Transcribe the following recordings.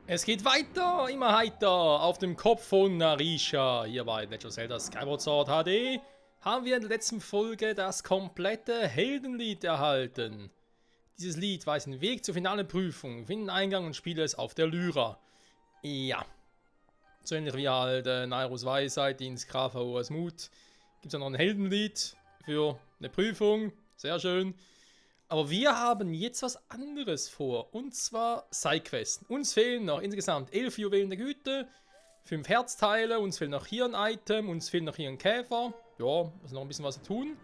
Es geht weiter, immer heiter, auf dem Kopf von Narisha. Hier bei Legend of Zelda Skyward Sword HD haben wir in der letzten Folge das komplette Heldenlied erhalten. Dieses Lied weist den Weg zur finalen Prüfung, finde Eingang und spiele es auf der Lyra. Ja, so ähnlich wie halt Nairos Weisheit, Dienst Krafaoas Mut. Gibt es noch ein Heldenlied für eine Prüfung, sehr schön. Aber wir haben jetzt was anderes vor, und zwar Sidequests. Uns fehlen noch insgesamt 11 Juwelen der Güte, 5 Herzteile, uns fehlt noch hier ein Item, uns fehlt noch hier ein Käfer. Ja, ist noch ein bisschen was zu tun.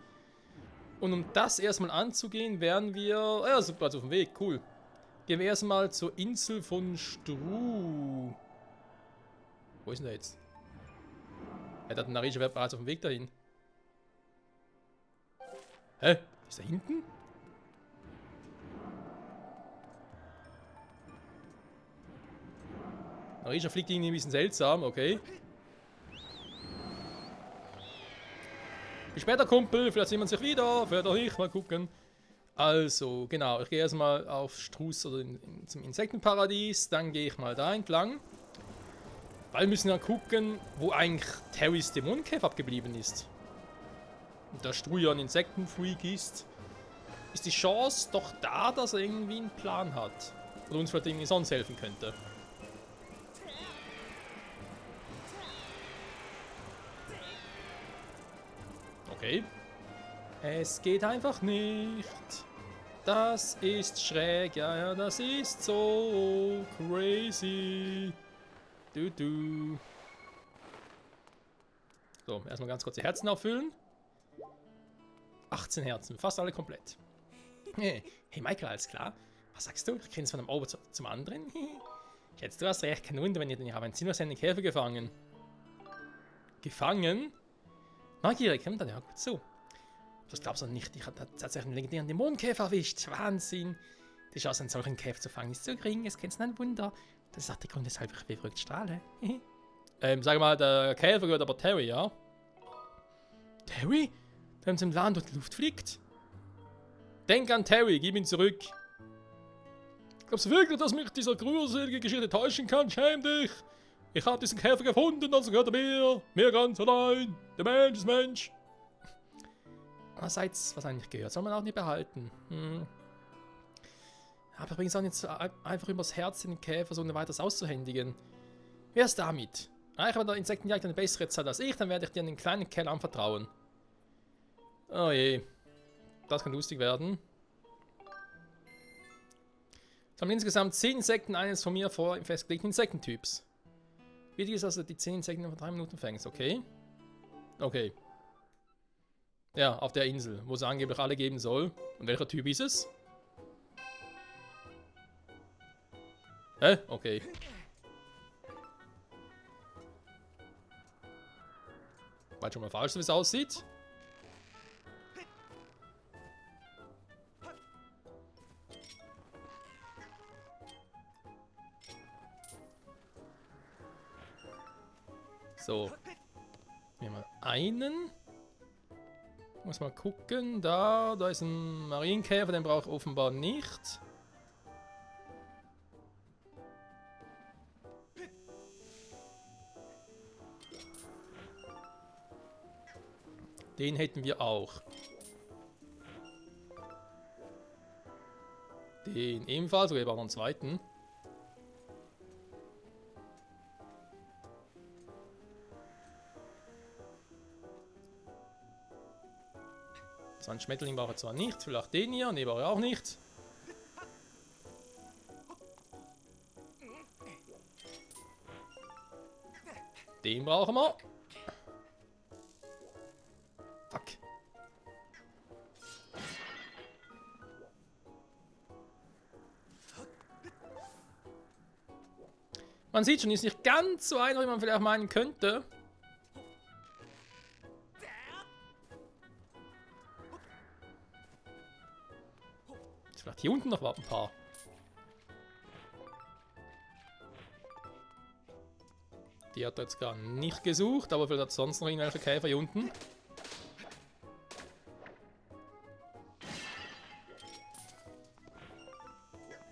Und um das erstmal anzugehen, werden wir... Ja, super, also auf dem Weg, cool. Gehen wir erstmal zur Insel von Stru. Wo ist denn der jetzt? Ja, der Narisha wäre bereits auf dem Weg dahin. Hä? Ist er hinten? Narisha fliegt irgendwie ein bisschen seltsam, okay. Bis später, Kumpel, vielleicht sieht man sich wieder, vielleicht auch nicht, mal gucken. Also, genau, ich gehe erstmal auf Struß oder zum Insektenparadies, dann gehe ich mal da entlang. Weil wir müssen ja gucken, wo eigentlich Terrys Dämonenkäfer abgeblieben ist. Und da Stru ja ein Insektenfreak ist die Chance doch da, dass er irgendwie einen Plan hat. Oder uns vielleicht irgendwie sonst helfen könnte. Okay. Es geht einfach nicht. Das ist schräg, ja, das ist so crazy. Du. So, erstmal ganz kurz die Herzen auffüllen. 18 Herzen, fast alle komplett. Hey Michael, alles klar? Was sagst du? Ich kenne es von einem Ober zum anderen. Jetzt, du hast recht, kein Wunder, wenn ihr den haben ziemlich Käfer gefangen. Gefangen? Neugierig, kommt dann ja gut so. Das glaubst du nicht, ich habe tatsächlich einen legendären Dämonenkäfer erwischt. Wahnsinn. Die Chance, einen solchen Käfer zu fangen, ist so gering, es kennt ein Wunder. Das ist auch der Grund, weshalb ich wie verrückt strahle. Sag mal, der Käfer gehört aber Terry, ja? Terry? Der uns im Laden durch die Luft fliegt? Denk an Terry, gib ihn zurück. Glaubst du wirklich, dass mich dieser gruselige Geschichte täuschen kann? Schäm dich! Ich habe diesen Käfer gefunden, also gehört er mir. Mir ganz allein. Der Mensch ist Mensch. Andererseits, was eigentlich gehört, soll man auch nicht behalten. Aber übrigens auch nicht einfach übers Herz den Käfer so weiteres auszuhändigen. Wer ist damit? Wenn der Insektenjagd eine bessere Zeit als ich, dann werde ich dir einen kleinen Kerl anvertrauen. Oh je. Das kann lustig werden. Es haben insgesamt 10 Insekten, eines von mir vor im festgelegten Insektentyps. Wichtig ist also, die 10 Insekten in 3 Minuten fängst, okay? Okay. Ja, auf der Insel, wo es angeblich alle geben soll. Und welcher Typ ist es? Hä? Okay. War schon mal falsch, wie es aussieht. So. Nehmen wir mal einen. Muss mal gucken. Da ist ein Marienkäfer, den brauche ich offenbar nicht. Den hätten wir auch. Den ebenfalls, sogar noch einen zweiten. So einen Schmetterling brauche ich zwar nicht, vielleicht den hier, den brauche ich auch nicht. Den brauchen wir. Fuck. Man sieht schon, ist nicht ganz so einfach, wie man vielleicht meinen könnte. Ist vielleicht hier unten noch ein paar. Die hat er jetzt gar nicht gesucht, aber vielleicht hat es sonst noch irgendwelche Käfer hier unten.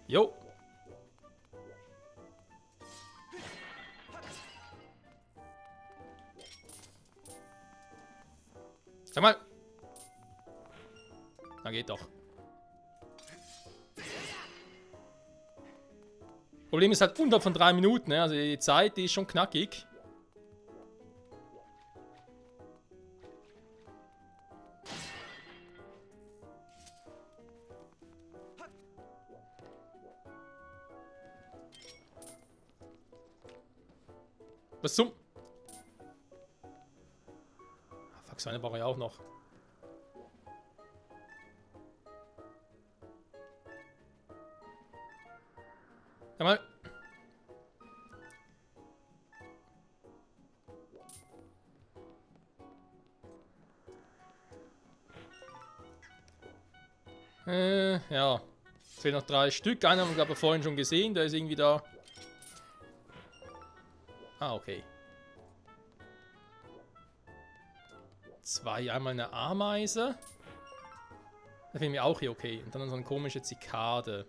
Jo. Sag mal. Na, geht doch. Problem ist halt unter von 3 Minuten, ne? Also die Zeit, die ist schon knackig. Was zum? Fuck, so eine brauche ich auch noch. Sag mal. Ja. Es fehlen noch 3 Stück. Einen haben wir, glaube ich, vorhin schon gesehen. Der ist irgendwie da. Ah, okay. 2, einmal eine Ameise. Das finde ich auch hier okay. Und dann so eine komische Zikade.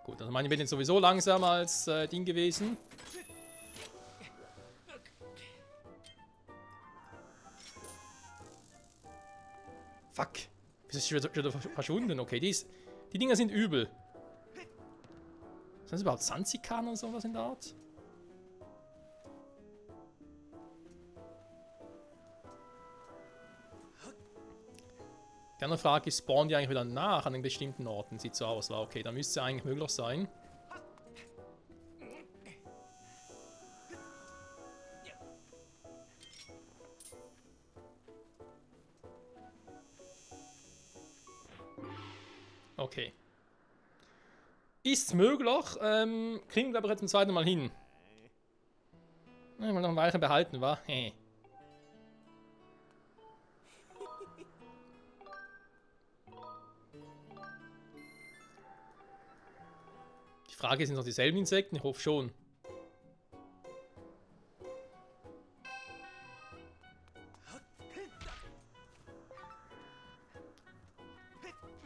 Gut, also meine bin jetzt sowieso langsamer als Ding gewesen. Fuck. Wieso ist sie wieder verschwunden? Okay, die Dinger sind übel. Sind das überhaupt Sanzikan oder sowas in der Art? Die andere Frage ist, spawnen die eigentlich wieder nach an den bestimmten Orten? Sieht so aus, war okay, da müsste es eigentlich möglich sein. Okay. Ist möglich. Kriegen wir, glaube ich, jetzt zum zweiten Mal hin. Mal noch ein Weilchen behalten, wa? Hey. Die Frage ist, sind noch dieselben Insekten? Ich hoffe schon.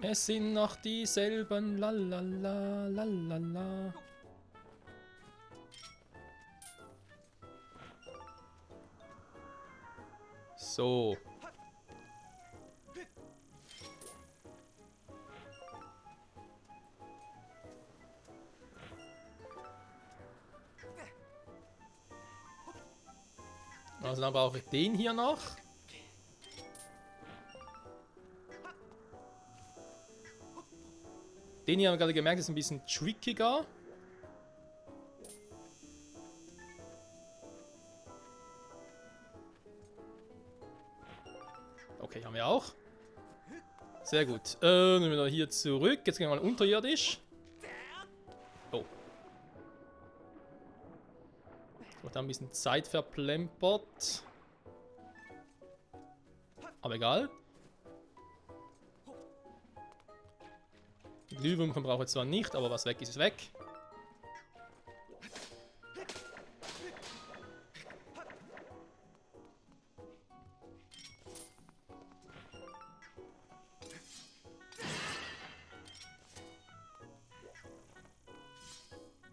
Es sind noch dieselben, lalala, lalala. So. Also dann brauche ich den hier noch. Den hier haben wir gerade gemerkt, ist ein bisschen trickiger. Okay, haben wir auch. Sehr gut. Dann wieder hier zurück. Jetzt gehen wir mal unterirdisch. Oh. So, da ein bisschen Zeit verplempert. Aber egal. Glühwürmchen brauche ich zwar nicht, aber was weg ist, ist weg.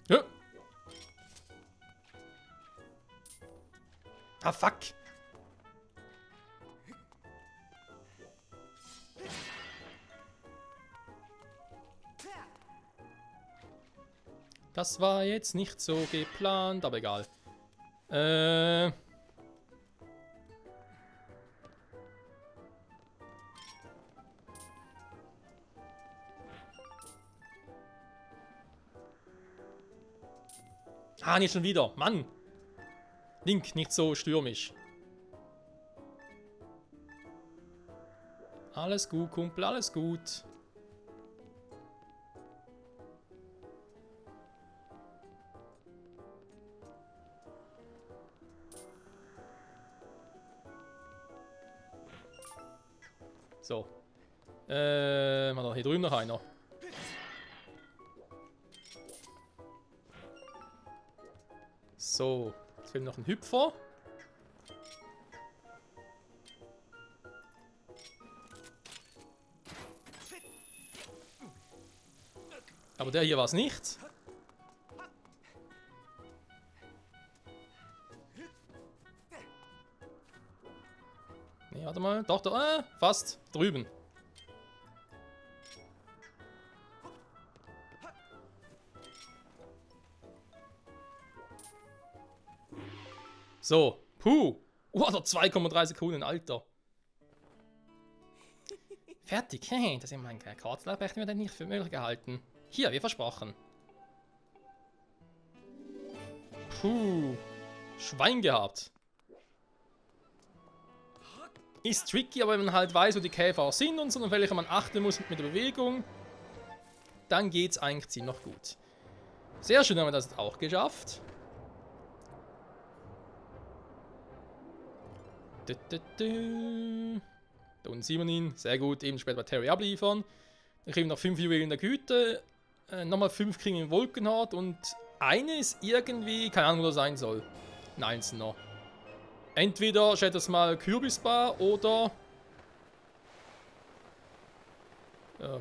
Ja. Ah, fuck. Das war jetzt nicht so geplant, aber egal. Ah, nicht schon wieder. Mann. Link, nicht so stürmisch. Alles gut, Kumpel, alles gut. So. Hier drüben noch einer. So. Jetzt fehlt noch ein Hüpfer. Aber der hier war es nicht. Nee, warte mal. Doch, da, fast. Drüben. So. Puh. Oder 2,3 Sekunden, Alter. Fertig. Das ist mein Kartenlab echt mir nicht für möglich gehalten. Hier, wie versprochen. Puh. Schwein gehabt. Ist tricky, aber wenn man halt weiß, wo die Käfer auch sind und so, auf welche man achten muss mit der Bewegung, dann geht's eigentlich ziemlich noch gut. Sehr schön haben wir das auch geschafft. Da unten sieht man ihn. Sehr gut, eben später bei Terry abliefern. Dann kriegen wir noch 5 Juwelen in der Güte. Nochmal 5 kriegen wir in Wolkenhort und eine ist irgendwie, keine Ahnung, wo das sein soll. Ein einzelner. Entweder, ich hätte das mal Kürbisbar oder...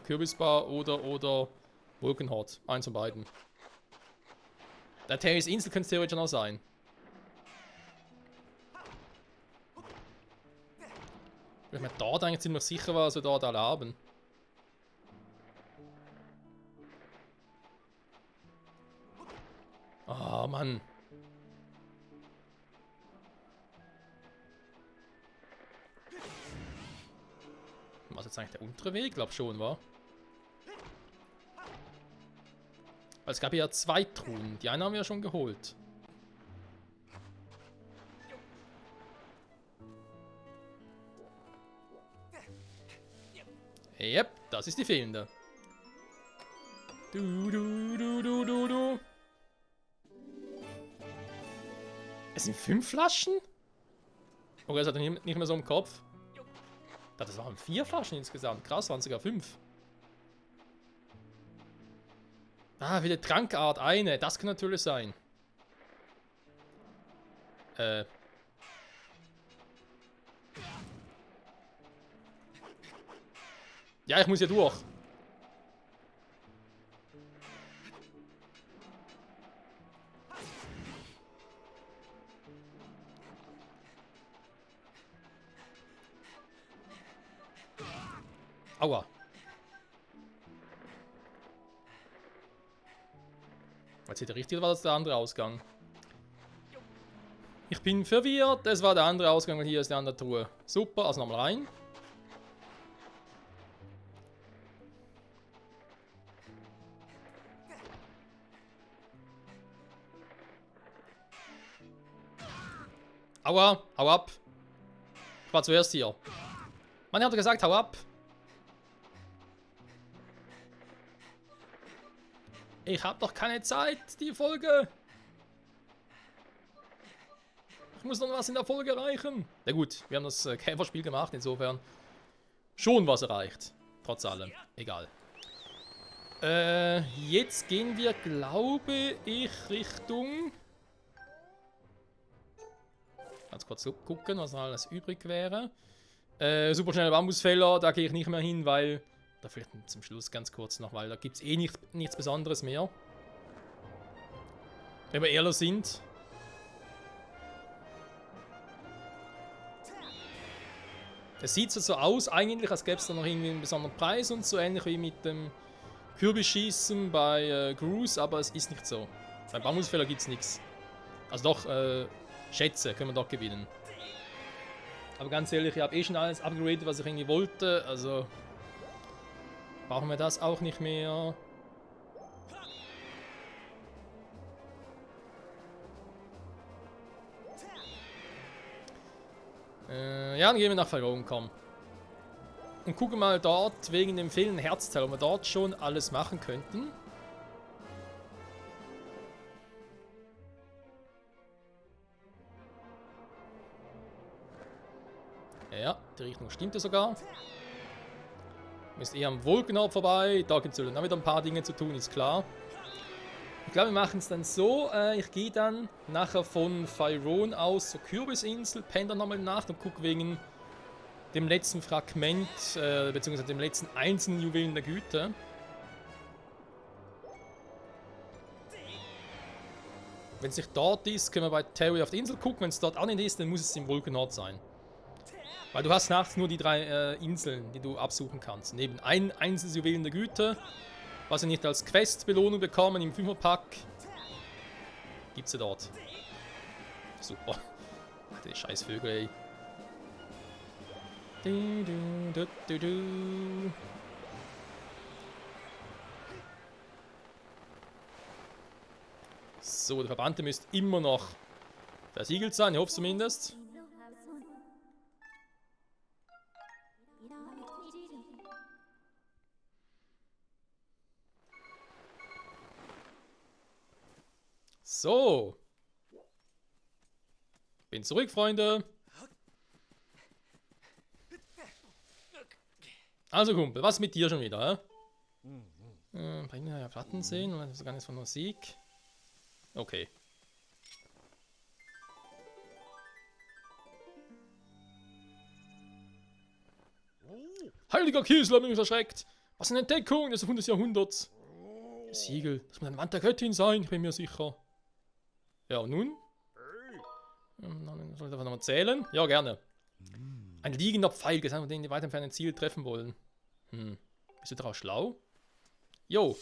Kürbisbar oder Wolkenhort. Eins von beiden. Der Terrys Insel könnte es theoretisch noch sein. Ich bin mir dort eigentlich ziemlich sicher, was wir dort alle haben. Ah, Mann. Was ist jetzt eigentlich der untere Weg? Ich glaube schon, wa? Weil es gab ja 2 Truhen. Die eine haben wir ja schon geholt. Yep, das ist die fehlende. Du. Es sind 5 Flaschen? Okay, das hat er nicht mehr so im Kopf. Ich dachte, das waren 4 Flaschen insgesamt. Krass, waren sogar 5. Ah, wieder Trankart, eine. Das kann natürlich sein. Ja, ich muss hier durch. Aua. War jetzt hier der richtige oder war das der andere Ausgang? Ich bin verwirrt. Das war der andere Ausgang, weil hier ist eine andere Truhe. Super, also nochmal rein. Aua, hau ab. Ich war zuerst hier. Mann, hat gesagt, hau ab. Ich hab doch keine Zeit, die Folge. Ich muss noch was in der Folge erreichen. Na gut, wir haben das Käferspiel gemacht, insofern schon was erreicht. Trotz allem, egal. Jetzt gehen wir, glaube ich, Richtung... Ganz kurz gucken, was noch alles übrig wäre. Super schnelle Bambusfäller, da gehe ich nicht mehr hin, weil... Da vielleicht zum Schluss ganz kurz noch, weil da gibt es eh nichts Besonderes mehr. Wenn wir ehrlich sind. Es sieht so aus, eigentlich, als gäbe es da noch irgendwie einen besonderen Preis und so ähnlich wie mit dem Kürbisschießen bei Cruise, aber es ist nicht so. Beim Bambusfäller gibt es nichts. Also doch, Schätze können wir doch gewinnen. Aber ganz ehrlich, ich habe eh schon alles upgraded, was ich irgendwie wollte, also... Brauchen wir das auch nicht mehr. Ja, dann gehen wir nach Faron, komm. Und gucken mal dort, wegen dem fehlenden Herzteil, ob wir dort schon alles machen könnten. Ja, die Richtung stimmt ja sogar. Ist eher am Wolkenhort vorbei. Da gibt es dann auch wieder ein paar Dinge zu tun, ist klar. Ich glaube, wir machen es dann so. Ich gehe dann nachher von Faron aus zur Kürbisinsel, penne dann nochmal nach und gucke wegen dem letzten Fragment, beziehungsweise dem letzten einzelnen Juwelen der Güte. Wenn es nicht dort ist, können wir bei Terry auf die Insel gucken. Wenn es dort auch nicht ist, dann muss es im Wolkenhort sein. Weil du hast nachts nur die 3 Inseln, die du absuchen kannst. Neben ein einzelnes Juwelen der Güte, was wir nicht als Quest-Belohnung bekommen im 5er-Pack, gibt's ja dort. Super. Ach, die scheiß Vögel, ey. So, der Verbannte müsste immer noch versiegelt sein, ich hoffe zumindest. So. Bin zurück, Freunde. Also, Kumpel, was ist mit dir schon wieder, hä? Bringen wir ja Platten sehen, das ist gar nichts von Musik. Okay. Heiliger Kiesel hat mich verschreckt. Was eine Entdeckung des 100. Jahrhunderts. Das Siegel, das muss ein Mann der Göttin sein, ich bin mir sicher. Ja, und nun? Soll ich davon nochmal zählen? Ja, gerne. Ein liegender Pfeil, gesagt, mit dem die weit entfernten Ziel treffen wollen. Bist du daraus schlau? Jo.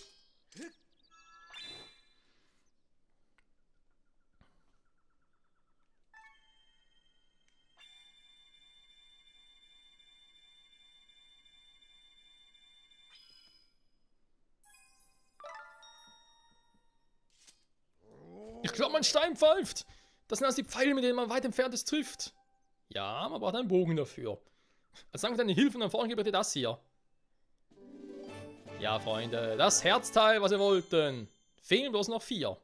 Ich glaube, mein Stein pfeift. Das sind also die Pfeile, mit denen man weit entferntes trifft. Ja, man braucht einen Bogen dafür. Also danke für deine Hilfe und dann vorhin gebe ich dir das hier. Ja, Freunde, das Herzteil, was ihr wollten. Fehlen bloß noch 4.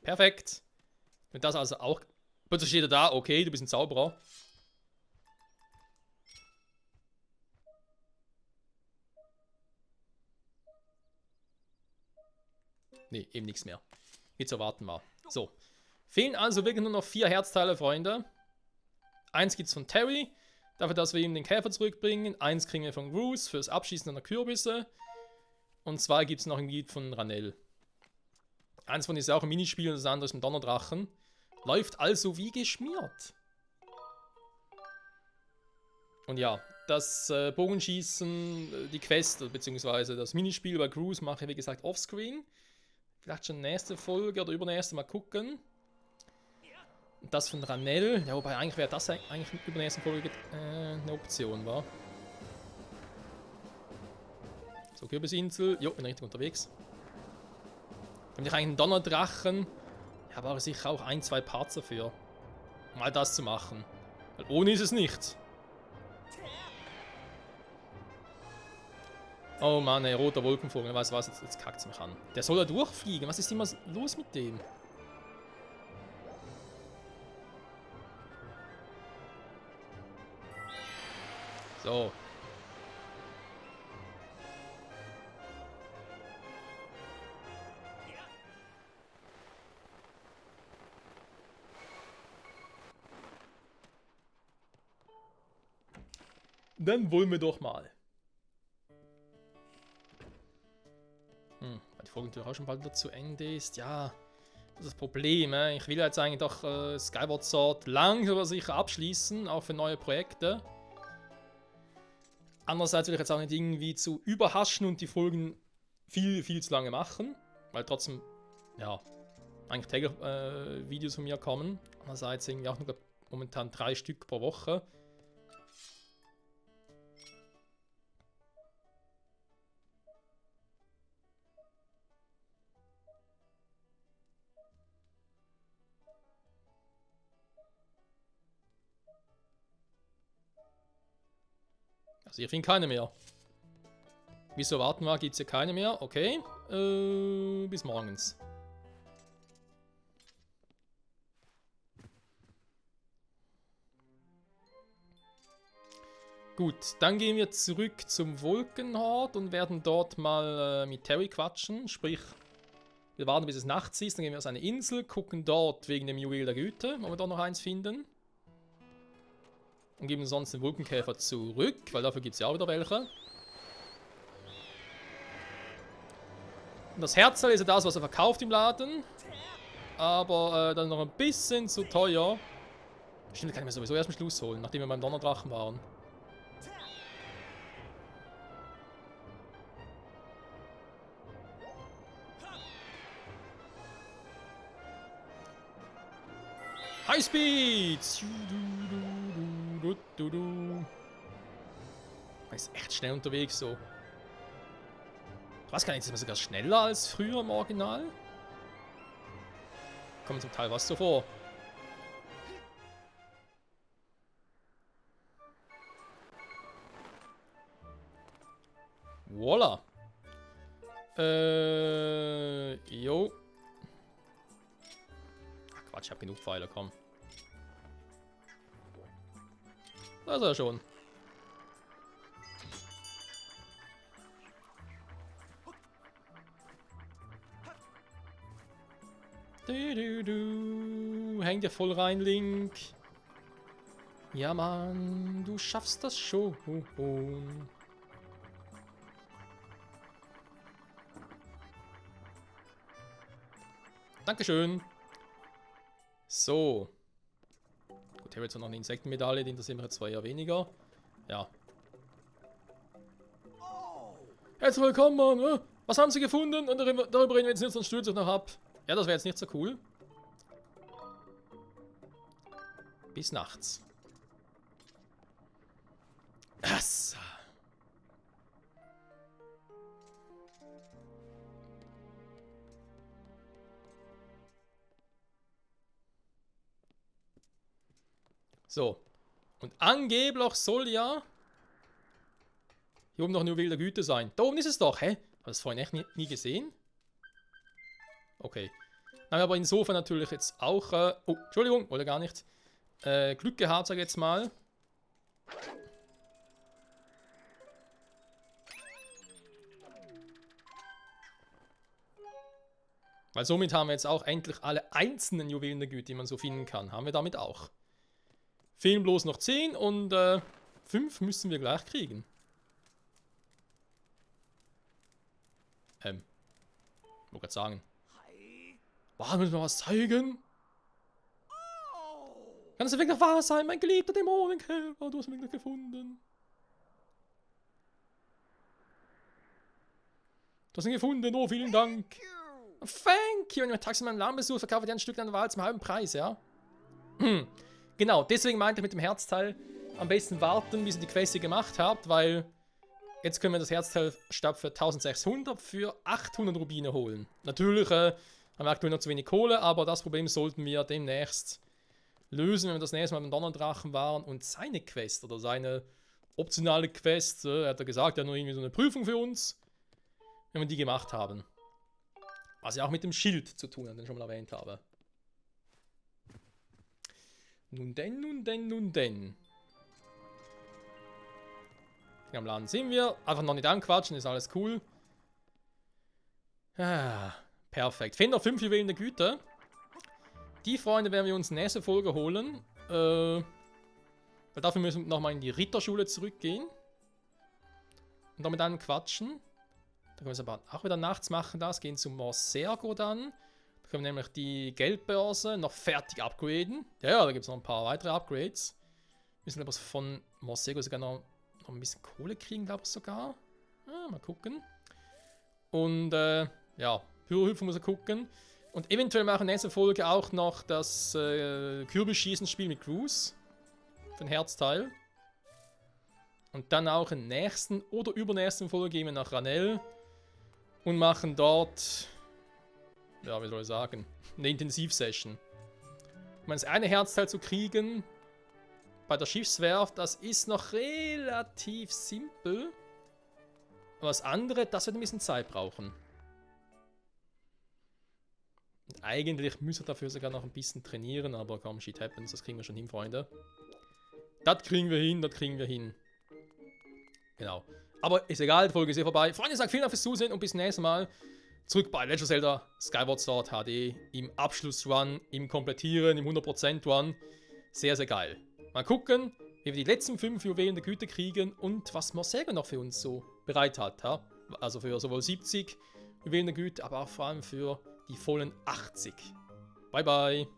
Perfekt. Und das also auch. Plötzlich steht er da, okay, du bist ein Zauberer. Nee, eben nichts mehr. Wie zu erwarten war. So. Fehlen also wirklich nur noch 4 Herzteile, Freunde. 1 gibt's von Terry. Dafür, dass wir ihm den Käfer zurückbringen. 1 kriegen wir von Groose fürs Abschießen der Kürbisse. Und 2 gibt es noch im Gebiet von Ranell. Eins von denen ist auch ein Minispiel und das andere ist ein Donnerdrachen. Läuft also wie geschmiert. Und ja, das Bogenschießen, die Quest, beziehungsweise das Minispiel bei Groose mache ich wie gesagt offscreen. Vielleicht schon nächste Folge oder übernächste mal gucken. Und das von Ranell, ja, wobei eigentlich wäre das eigentlich in der übernächsten Folge eine Option, war. So, Kürbisinsel, jo, bin richtig unterwegs. Dann ich eigentlich einen Donnerdrachen. Ja, aber sicher auch 1, 2 Parts dafür. Um all das zu machen. Weil ohne ist es nicht. Oh Mann, ey, roter Wolkenvogel, weißt du was, jetzt kackt es mich an. Der soll da durchfliegen, was ist immer los mit dem? So. Dann wollen wir doch mal. Weil die Folge natürlich auch schon bald wieder zu Ende ist. Ja, das ist das Problem. Ich will jetzt eigentlich doch Skyward Sword langsam aber sicher abschließen, auch für neue Projekte. Andererseits will ich jetzt auch nicht irgendwie zu überhaschen und die Folgen viel, viel zu lange machen. Weil trotzdem, ja, eigentlich täglich Videos von mir kommen. Andererseits irgendwie auch nur momentan 3 Stück pro Woche. Also hier finden keine mehr. Wieso warten wir? Gibt es hier keine mehr? Okay. Bis morgens. Gut, dann gehen wir zurück zum Wolkenhort und werden dort mal mit Terry quatschen. Sprich, wir warten bis es nachts ist, dann gehen wir auf eine Insel, gucken dort wegen dem Juwel der Güte, ob wir dort noch eins finden. Und geben sonst den Wolkenkäfer zurück, weil dafür gibt es ja auch wieder welche. Und das Herzteil ist ja das, was er verkauft im Laden. Aber dann noch ein bisschen zu teuer. Stimmt, kann ich mir sowieso erst am Schluss holen, nachdem wir beim Donnerdrachen waren. Highspeed! Man ist echt schnell unterwegs so. Ich weiß gar nicht, ist man sogar schneller als früher im Original? Kommt zum Teil was so vor. Voila. Jo. Ach Quatsch, ich hab genug Pfeile, komm. Da ist er schon. Häng dir voll rein, Link. Ja, Mann, du schaffst das schon. Dankeschön. So. Gut, hier wird zwar noch eine Insektenmedaille, die interessiert mich jetzt zwar eher weniger. Ja. Herzlich willkommen, Mann. Was haben Sie gefunden? Und darüber reden wir jetzt nicht, sonst stürzt sich noch ab. Ja, das wäre jetzt nicht so cool. Bis nachts. Yes. So. Und angeblich soll ja hier oben noch eine Juwel der Güte sein. Da oben ist es doch, hä? Hast du das vorhin echt nie gesehen? Okay. Dann haben wir aber insofern natürlich jetzt auch... oh, Entschuldigung, oder gar nicht. Glück gehabt, sag ich jetzt mal. Weil somit haben wir jetzt auch endlich alle einzelnen Juwelen der Güte, die man so finden kann. Haben wir damit auch. Fehlen bloß noch 10 und 5 müssen wir gleich kriegen. Ich wollte gerade sagen. Wow, müssen wir was zeigen? Kann das wirklich wahr sein, mein geliebter Dämonenkäfer? Du hast mich nicht gefunden. Du hast ihn gefunden, oh, vielen Dank. Thank you. Und wenn Taxi meinen Ladenbesuch verkaufe ich ein Stück an der Wahl zum halben Preis, ja? Genau, deswegen meinte ich mit dem Herzteil am besten warten, bis ihr die Quest gemacht habt, weil jetzt können wir das Herzteil statt für 1600 für 800 Rubine holen. Natürlich haben wir aktuell noch zu wenig Kohle, aber das Problem sollten wir demnächst lösen, wenn wir das nächste Mal beim Donnerdrachen waren und seine Quest oder seine optionale Quest, er hat ja gesagt, er hat noch irgendwie so eine Prüfung für uns, wenn wir die gemacht haben. Was ja auch mit dem Schild zu tun hat, den ich schon mal erwähnt habe. Nun denn, nun denn, nun denn. Hier am Laden sind wir. Einfach noch nicht anquatschen, ist alles cool. Ah, perfekt. Fehlen noch 5 Juwelen der Güte. Die Freunde werden wir uns in der nächsten Folge holen. Weil dafür müssen wir nochmal in die Ritterschule zurückgehen. Und damit anquatschen. Da können wir es aber auch wieder nachts machen. Gehen zum Morsergo dann. Da können wir nämlich die Geldbörse noch fertig upgraden. Ja, da gibt es noch ein paar weitere Upgrades. Wir müssen aber von Morsergo sogar noch ein bisschen Kohle kriegen, glaube ich sogar. Ja, mal gucken. Und ja, Pyrohüpfen muss er gucken. Und eventuell machen wir in der nächsten Folge auch noch das Kürbisschießen-Spiel mit Cruz. Für den Herzteil. Und dann auch in der nächsten oder übernächsten Folge gehen wir nach Ranel. Und machen dort, ja, wie soll ich sagen, eine Intensivsession. Um das eine Herzteil zu kriegen, bei der Schiffswerft, das ist noch relativ simpel. Aber das andere, das wird ein bisschen Zeit brauchen. Und eigentlich müssen wir dafür sogar noch ein bisschen trainieren, aber komm, shit happens, das kriegen wir schon hin, Freunde. Das kriegen wir hin, das kriegen wir hin. Genau. Aber ist egal, die Folge ist hier vorbei. Freunde, ich sage vielen Dank fürs Zusehen und bis zum nächsten Mal. Zurück bei Legend of Zelda Skyward Sword HD im Abschlussrun, im Komplettieren, im 100% Run. Sehr, sehr geil. Mal gucken, wie wir die letzten 5 Juwelen der Güte kriegen und was Morsergo noch für uns so bereit hat. Ja? Also für sowohl 70 Juwelen der Güte, aber auch vor allem für die vollen 80. Bye, bye.